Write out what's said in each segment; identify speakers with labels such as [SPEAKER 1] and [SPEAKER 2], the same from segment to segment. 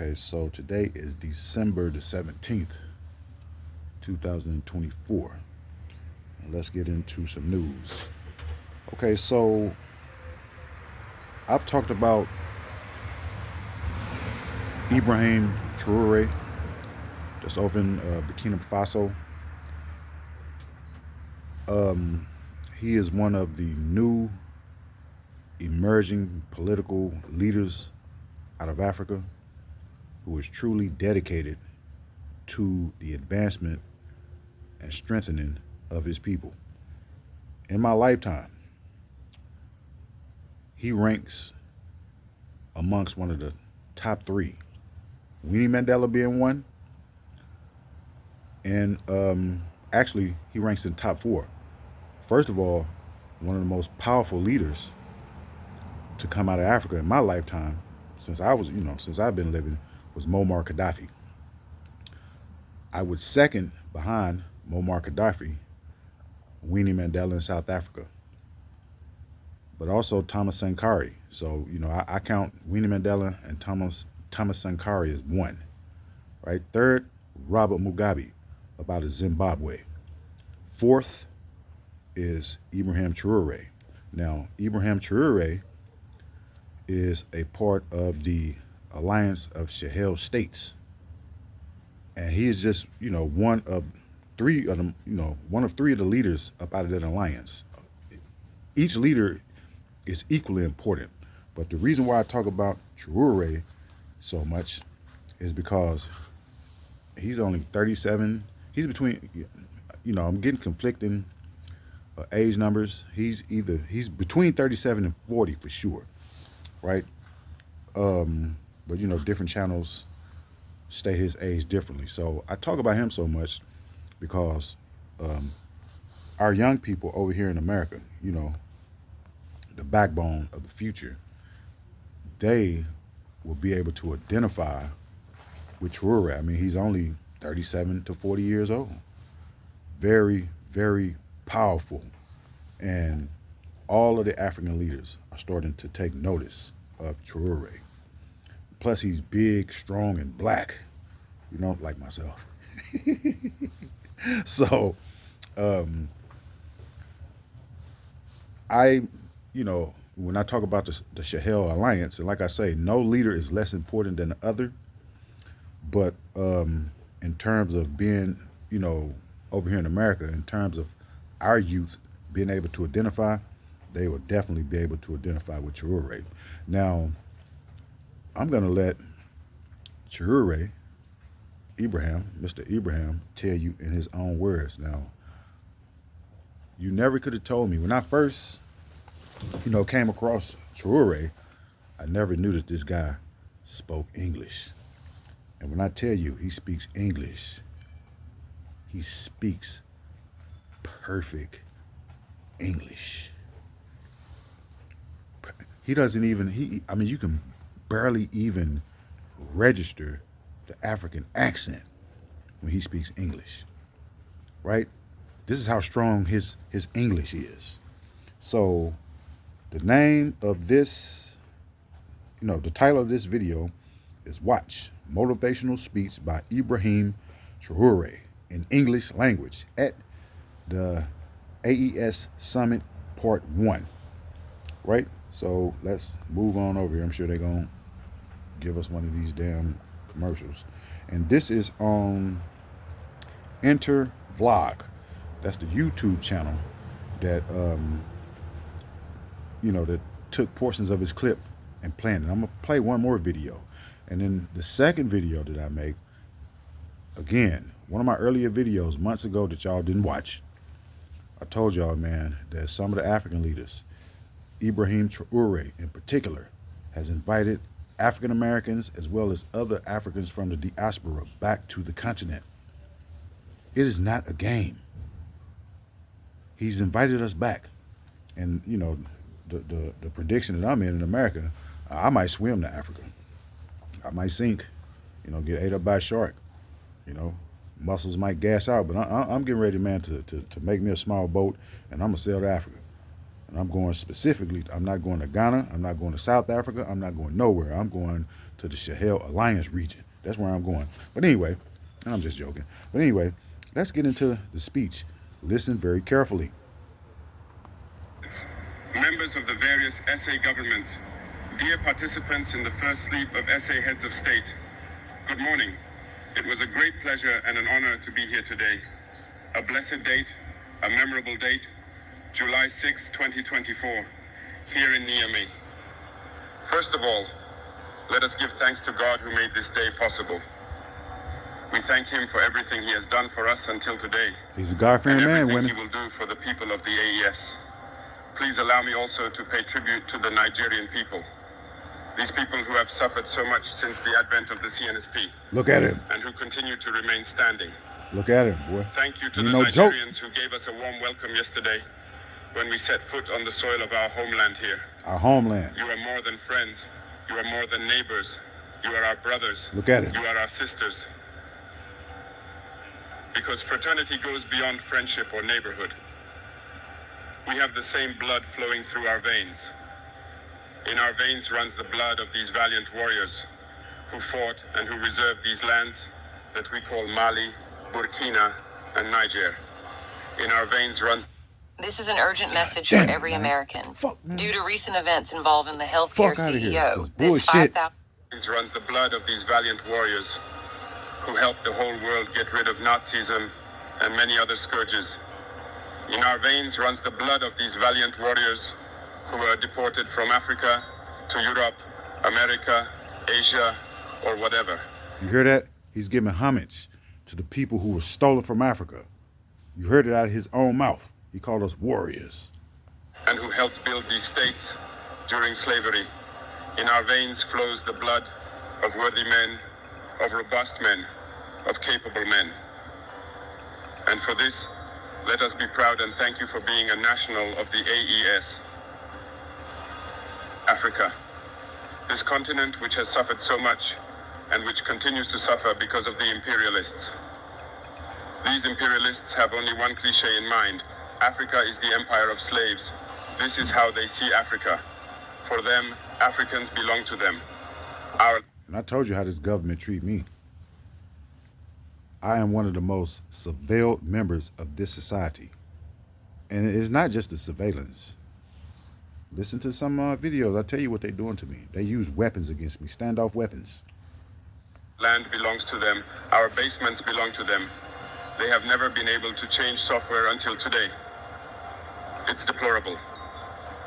[SPEAKER 1] Okay, so today is December the 17th, 2024. And let's get into some news. Okay, so I've talked about Ibrahim Traore, that's over in Burkina Faso. He is one of the new emerging political leaders out of Africa who is truly dedicated to the advancement and strengthening of his people. In my lifetime, he ranks amongst one of the top three. Winnie Mandela being one, and actually he ranks in top four. First of all, one of the most powerful leaders to come out of Africa in my lifetime, since I've been living, was Muammar Gaddafi. I would second behind Muammar Gaddafi Winnie Mandela in South Africa, but also Thomas Sankara. So I count Winnie Mandela and Thomas Sankara as one. Right. Third, Robert Mugabe, about Zimbabwe. Fourth is Ibrahim Traore. Now, Ibrahim Traore is a part of the Alliance of Sahel States, and he is just one of three of them. One of three of the leaders up out of that alliance. Each leader is equally important, but the reason why I talk about Traore so much is because he's only 37. He's between, I'm getting conflicting age numbers. He's between 37 and 40 for sure, right? But different channels state his age differently. So I talk about him so much because our young people over here in America, the backbone of the future, they will be able to identify with Traore. I mean, he's only 37 to 40 years old. Very, very powerful. And all of the African leaders are starting to take notice of Traore. Plus, he's big, strong, and black, like myself. So, I, when I talk about the Sahel Alliance, and like I say, no leader is less important than the other. But in terms of being, over here in America, in terms of our youth being able to identify, they will definitely be able to identify with Traore. Now, I'm going to let Traore, Mr. Ibrahim, tell you in his own words. Now, you never could have told me. When I first, came across Traore, I never knew that this guy spoke English. And when I tell you he speaks English, he speaks perfect English. He doesn't even, you can barely even register the African accent when he speaks English, right? This is how strong his English is. So the name of this, the title of this video is Watch Motivational Speech by Ibrahim Traore in English language at the AES Summit Part 1, right? So let's move on over here. I'm sure they're going to give us one of these damn commercials. And this is on Enter Vlog. That's the YouTube channel that, that took portions of his clip and planned it. I'm going to play one more video. And then the second video that I make, again, one of my earlier videos months ago that y'all didn't watch, I told y'all, man, that some of the African leaders, Ibrahim Traore in particular, has invited African Americans as well as other Africans from the diaspora back to the continent. It is not a game. He's invited us back. And, the prediction that I'm in America, I might swim to Africa. I might sink, get ate up by a shark. Muscles might gas out, but I'm getting ready, man, to make me a small boat, and I'm going to sail to Africa. And I'm going specifically, I'm not going to Ghana, I'm not going to South Africa, I'm not going nowhere. I'm going to the Sahel Alliance region. That's where I'm going. But anyway, and I'm just joking. But anyway, let's get into the speech. Listen very carefully.
[SPEAKER 2] Members of the various SA governments, dear participants in the first sleep of SA heads of state, good morning. It was a great pleasure and an honor to be here today. A blessed date, a memorable date, July 6, 2024, here in Niamey. First of all, let us give thanks to God who made this day possible. We thank him for everything he has done for us until today.
[SPEAKER 1] He's a God-fearing man,
[SPEAKER 2] everything
[SPEAKER 1] women.
[SPEAKER 2] he will do for the people of the AES. Please allow me also to pay tribute to the Nigerian people. These people who have suffered so much since the advent of the CNSP.
[SPEAKER 1] Look at him.
[SPEAKER 2] And who continue to remain standing.
[SPEAKER 1] Look at him, boy.
[SPEAKER 2] Thank you to
[SPEAKER 1] You
[SPEAKER 2] the
[SPEAKER 1] know,
[SPEAKER 2] Nigerians who gave us a warm welcome yesterday when we set foot on the soil of our homeland here.
[SPEAKER 1] Our homeland.
[SPEAKER 2] You are more than friends. You are more than neighbors. You are our brothers.
[SPEAKER 1] Look at him.
[SPEAKER 2] You are our sisters. Because fraternity goes beyond friendship or neighborhood. We have the same blood flowing through our veins. In our veins runs the blood of these valiant warriors who fought and who reserved these lands that we call Mali, Burkina, and Niger. In our veins runs...
[SPEAKER 3] This is an urgent message for every American. Due to recent events involving the healthcare CEO, this 5,000...
[SPEAKER 2] runs the blood of these valiant warriors who helped the whole world get rid of Nazism and many other scourges. In our veins runs the blood of these valiant warriors who were deported from Africa to Europe, America, Asia, or whatever.
[SPEAKER 1] You hear that? He's giving homage to the people who were stolen from Africa. You heard it out of his own mouth. He called us warriors.
[SPEAKER 2] And who helped build these states during slavery. In our veins flows the blood of worthy men, of robust men, of capable men. And for this, let us be proud and thank you for being a national of the AES. Africa, this continent which has suffered so much and which continues to suffer because of the imperialists. These imperialists have only one cliché in mind. Africa is the empire of slaves. This is how they see Africa. For them, Africans belong to them.
[SPEAKER 1] And I told you how this government treat me. I am one of the most surveilled members of this society. And it's not just the surveillance. Listen to some videos. I'll tell you what they're doing to me. They use weapons against me, standoff weapons.
[SPEAKER 2] Land belongs to them. Our basements belong to them. They have never been able to change software until today. It's deplorable.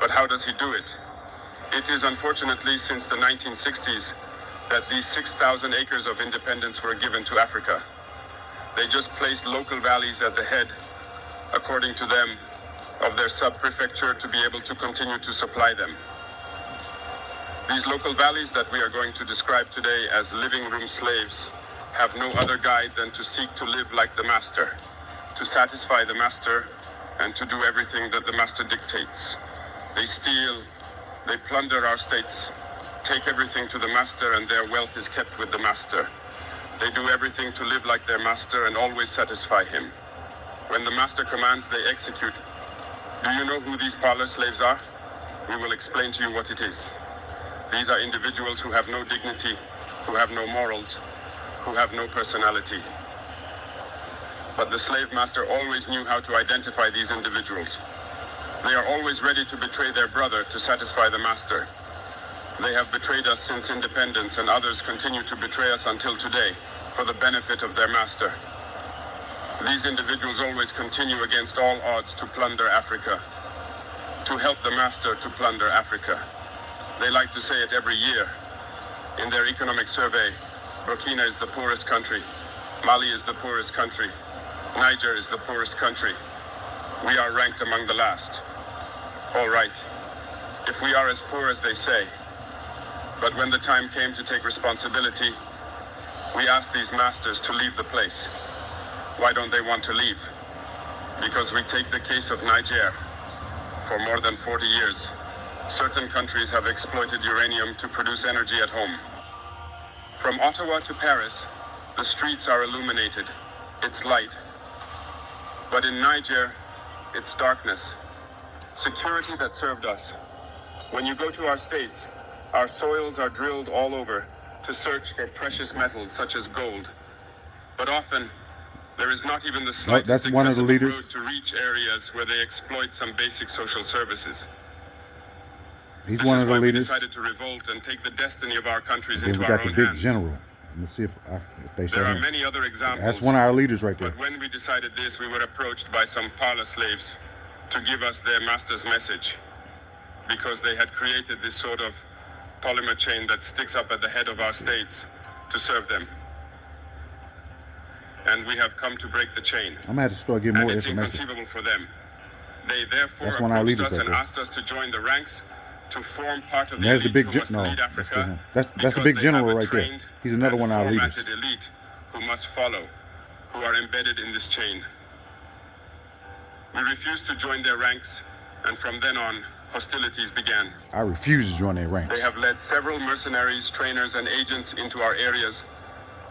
[SPEAKER 2] But how does he do it? It is unfortunately since the 1960s that these 6,000 acres of independence were given to Africa. They just placed local valleys at the head, according to them, of their sub-prefecture to be able to continue to supply them. These local valleys that we are going to describe today as living room slaves have no other guide than to seek to live like the master, to satisfy the master, and to do everything that the master dictates. They steal, they plunder our states, take everything to the master, and their wealth is kept with the master. They do everything to live like their master and always satisfy him. When the master commands, they execute. Do you know who these parlor slaves are? We will explain to you what it is. These are individuals who have no dignity, who have no morals, who have no personality. But the slave master always knew how to identify these individuals. They are always ready to betray their brother to satisfy the master. They have betrayed us since independence, and others continue to betray us until today for the benefit of their master. These individuals always continue against all odds to plunder Africa, to help the master to plunder Africa. They like to say it every year. In their economic survey, Burkina is the poorest country, Mali is the poorest country, Niger is the poorest country. We are ranked among the last. All right, if we are as poor as they say, but when the time came to take responsibility, we asked these masters to leave the place. Why don't they want to leave? Because we take the case of Niger. For more than 40 years, certain countries have exploited uranium to produce energy at home. From Ottawa to Paris, the streets are illuminated. It's light. But in Niger, it's darkness. security that served us. When you go to our states, our soils are drilled all over to search for precious metals such as gold. But often, there is not even the slightest
[SPEAKER 1] that's one of the
[SPEAKER 2] accessible
[SPEAKER 1] leaders.
[SPEAKER 2] road to reach areas where they exploit some basic social services.
[SPEAKER 1] He's
[SPEAKER 2] This
[SPEAKER 1] one
[SPEAKER 2] is
[SPEAKER 1] of the
[SPEAKER 2] why we
[SPEAKER 1] leaders.
[SPEAKER 2] decided to revolt and take the destiny of our countries
[SPEAKER 1] And then
[SPEAKER 2] into
[SPEAKER 1] we
[SPEAKER 2] our
[SPEAKER 1] got the
[SPEAKER 2] own
[SPEAKER 1] big
[SPEAKER 2] hands.
[SPEAKER 1] general. Let's see if they show
[SPEAKER 2] There are
[SPEAKER 1] him.
[SPEAKER 2] many other examples.
[SPEAKER 1] That's one of our leaders right there.
[SPEAKER 2] But when we decided this, we were approached by some parlor slaves to give us their master's message, because they had created this sort of polymer chain that sticks up at the head of our states to serve them. And we have come to break the chain.
[SPEAKER 1] I'm gonna have to start getting more
[SPEAKER 2] And it's
[SPEAKER 1] information.
[SPEAKER 2] inconceivable for them. They therefore
[SPEAKER 1] That's one of our
[SPEAKER 2] approached
[SPEAKER 1] leaders
[SPEAKER 2] us
[SPEAKER 1] right
[SPEAKER 2] and
[SPEAKER 1] there.
[SPEAKER 2] asked us to join the ranks to form part of
[SPEAKER 1] And
[SPEAKER 2] the
[SPEAKER 1] there's the
[SPEAKER 2] elite
[SPEAKER 1] big
[SPEAKER 2] who must
[SPEAKER 1] no,
[SPEAKER 2] lead
[SPEAKER 1] that's
[SPEAKER 2] Africa.
[SPEAKER 1] him. That's the
[SPEAKER 2] because
[SPEAKER 1] big
[SPEAKER 2] they
[SPEAKER 1] general
[SPEAKER 2] have a
[SPEAKER 1] right there.
[SPEAKER 2] trained
[SPEAKER 1] He's another
[SPEAKER 2] and
[SPEAKER 1] one of our leaders.
[SPEAKER 2] formatted elite who must follow, who are embedded in this chain. We refused to join their ranks, and from then on, hostilities began.
[SPEAKER 1] I refuse to join their ranks.
[SPEAKER 2] They have led several mercenaries, trainers, and agents into our areas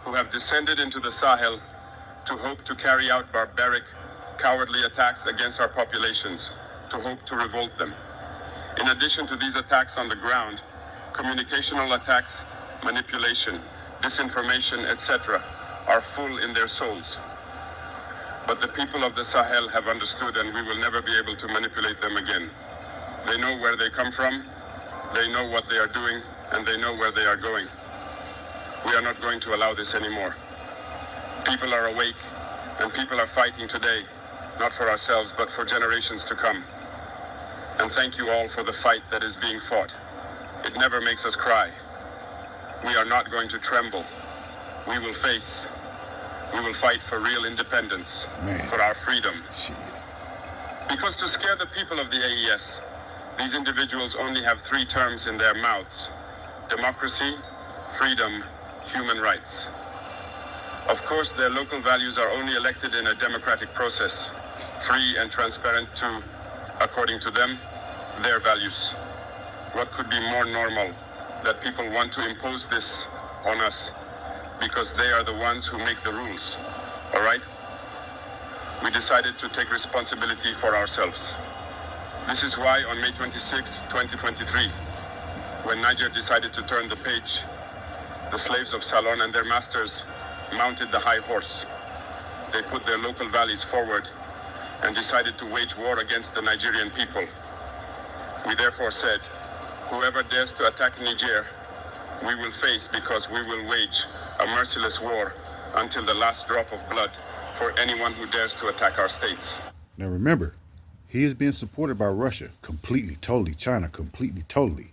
[SPEAKER 2] who have descended into the Sahel to hope to carry out barbaric, cowardly attacks against our populations, to hope to revolt them. In addition to these attacks on the ground, communicational attacks, manipulation, disinformation, etc., are full in their souls. But the people of the Sahel have understood, and we will never be able to manipulate them again. They know where they come from, they know what they are doing, and they know where they are going. We are not going to allow this anymore. People are awake, and people are fighting today, not for ourselves, but for generations to come. And thank you all for the fight that is being fought. It never makes us cry. We are not going to tremble. We will face. We will fight for real independence, for our freedom.
[SPEAKER 1] Shit.
[SPEAKER 2] Because to scare the people of the AES, these individuals only have 3 terms in their mouths: democracy, freedom, human rights. Of course, their local values are only elected in a democratic process, free and transparent to, according to them, their values. What could be more normal that people want to impose this on us because they are the ones who make the rules, all right? We decided to take responsibility for ourselves. This is why on May 26, 2023, when Niger decided to turn the page, the slaves of Salon and their masters mounted the high horse. They put their local values forward and decided to wage war against the Nigerian people. We therefore said, whoever dares to attack Niger, we will face, because we will wage a merciless war until the last drop of blood for anyone who dares to attack our states.
[SPEAKER 1] Now remember, he is being supported by Russia completely, totally, China completely, totally,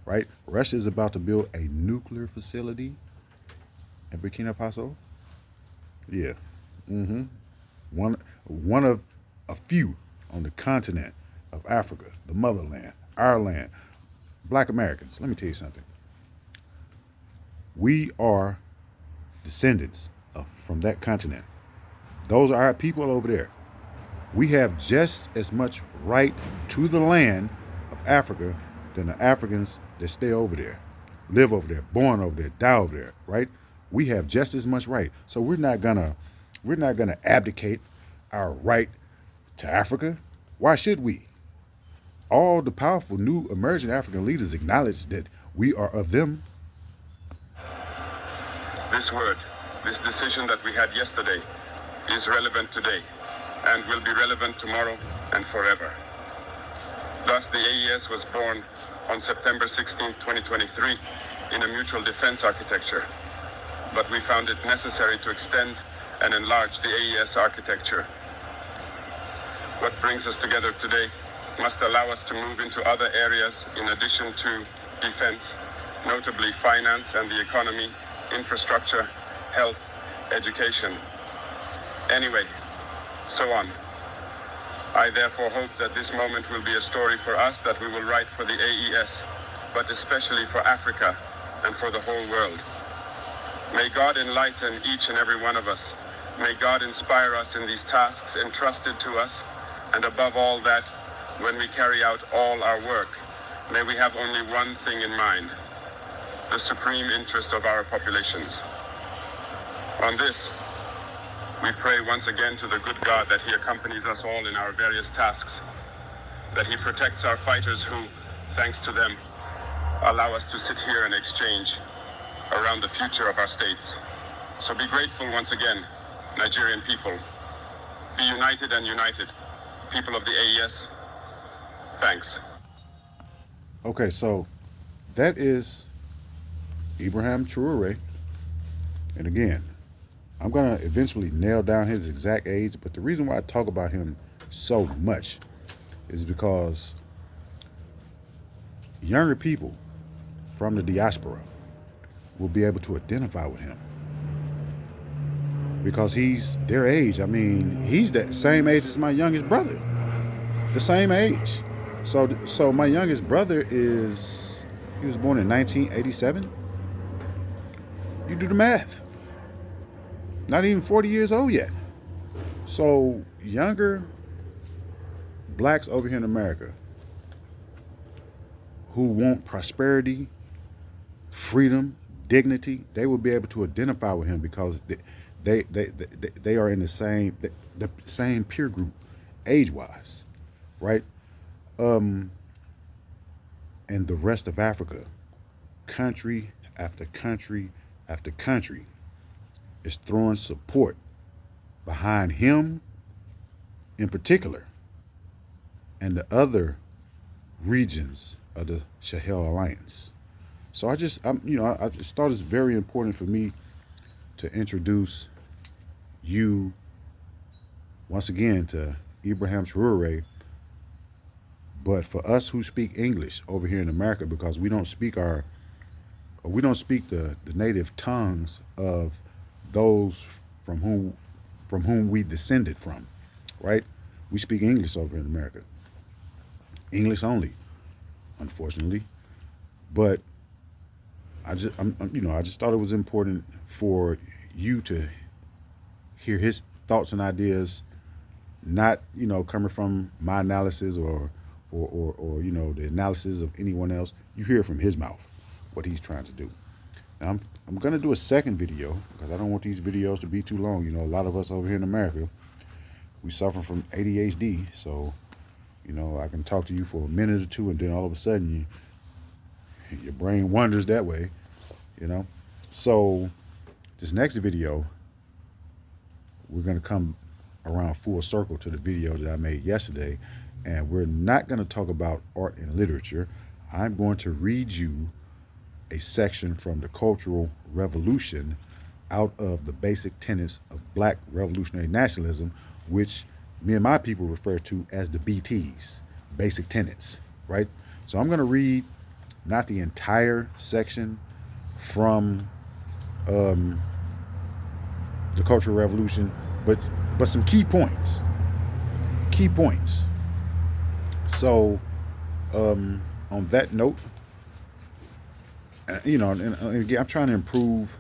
[SPEAKER 1] right? Russia is about to build a nuclear facility in Burkina Faso. Yeah. One of a few on the continent of Africa, the motherland, our land. Black Americans, let me tell you something. We are descendants from that continent. Those are our people over there. We have just as much right to the land of Africa than the Africans that stay over there, live over there, born over there, die over there, right? We have just as much right. So we're not gonna abdicate our right to Africa. Why should we? All the powerful new emerging African leaders acknowledge that we are of them.
[SPEAKER 2] This word, this decision that we had yesterday, is relevant today and will be relevant tomorrow and forever. Thus, the AES was born on September 16, 2023, in a mutual defense architecture. But we found it necessary to extend and enlarge the AES architecture. What brings us together today must allow us to move into other areas in addition to defense, notably finance and the economy, infrastructure, health, education. Anyway, so on. I therefore hope that this moment will be a story for us that we will write for the AES, but especially for Africa and for the whole world. May God enlighten each and every one of us. May God inspire us in these tasks entrusted to us, and above all that, when we carry out all our work, may we have only one thing in mind: the supreme interest of our populations. On this, we pray once again to the good God that He accompanies us all in our various tasks. that he protects our fighters who, thanks to them, allow us to sit here and exchange around the future of our states. So be grateful once again, Nigerian people. Be united and united. People of the AES, thanks.
[SPEAKER 1] Okay, so that is Ibrahim Traore. And again, I'm going to eventually nail down his exact age, but the reason why I talk about him so much is because younger people from the diaspora will be able to identify with him because he's their age. I mean, he's that same age as my youngest brother, the same age. So my youngest brother he was born in 1987. You do the math. Not even 40 years old yet. So younger blacks over here in America who want prosperity, freedom, dignity, they will be able to identify with him because they are in the same peer group, age-wise, right? And the rest of Africa, country after country after country, is throwing support behind him in particular and the other regions of the Sahel Alliance. So I just thought it's very important for me to introduce you once again to Ibrahim Traore, but for us who speak English over here in America, because we don't speak the native tongues of those from whom we descended from, right? We speak English over in America. English only, unfortunately. But I just thought it was important for you to hear his thoughts and ideas, not coming from my analysis or the analysis of anyone else. You hear from his mouth what he's trying to do. Now, I'm gonna do a second video because I don't want these videos to be too long. A lot of us over here in America, we suffer from ADHD, so I can talk to you for a minute or two, and then all of a sudden your brain wanders that way. So this next video, we're gonna come around full circle to the video that I made yesterday, and we're not gonna talk about art and literature. I'm going to read you a section from the Cultural Revolution out of the basic tenets of Black revolutionary nationalism, which me and my people refer to as the BTs, basic tenets, right? So I'm going to read not the entire section from the Cultural Revolution, but some key points. Key points. So on that note, and again, I'm trying to improve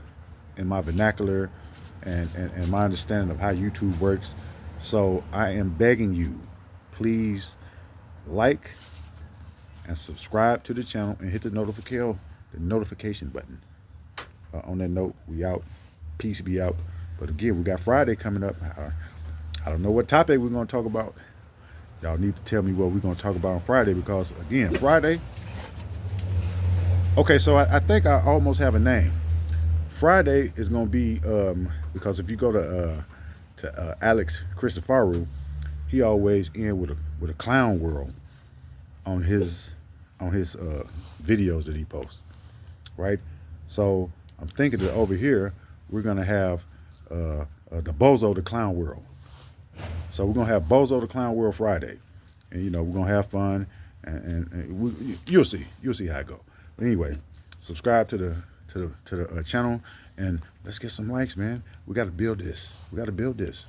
[SPEAKER 1] in my vernacular and my understanding of how YouTube works. So I am begging you, please like and subscribe to the channel and hit the notification button. On that note, we out. Peace be out. But again, we got Friday coming up. I don't know what topic we're going to talk about. Y'all need to tell me what we're going to talk about on Friday, because again, Friday. Okay, so I think I almost have a name. Friday is going to be because if you go to Alex Christoforou, he always end with a clown world on his videos that he posts, right? So I'm thinking that over here we're going to have the Bozo the Clown World. So we're going to have Bozo the Clown World Friday, and we're going to have fun, and you'll see how it go. But anyway, subscribe to the channel, and let's get some likes, man. We got to build this. We got to build this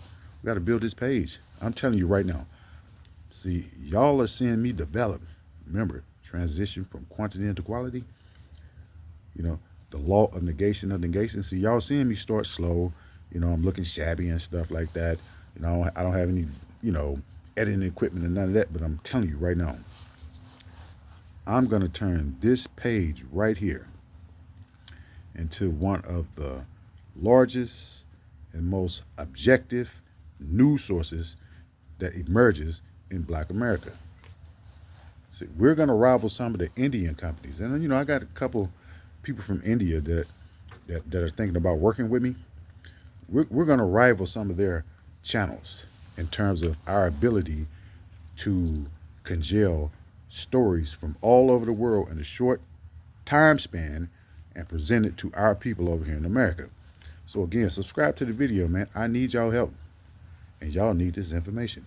[SPEAKER 1] page. I'm telling you right now. See, y'all are seeing me develop. Remember, transition from quantity into quality. The law of negation. See, y'all seeing me start slow. I'm looking shabby and stuff like that. I don't have any, editing equipment and none of that. But I'm telling you right now, I'm going to turn this page right here into one of the largest and most objective news sources that emerges in Black America. See, we're going to rival some of the Indian companies. And, you know, I got a couple people from India that are thinking about working with me. We're going to rival some of their channels in terms of our ability to congeal stories from all over the world in a short time span and present it to our people over here in America. So again, subscribe to the video, man. I need y'all help, and y'all need this information.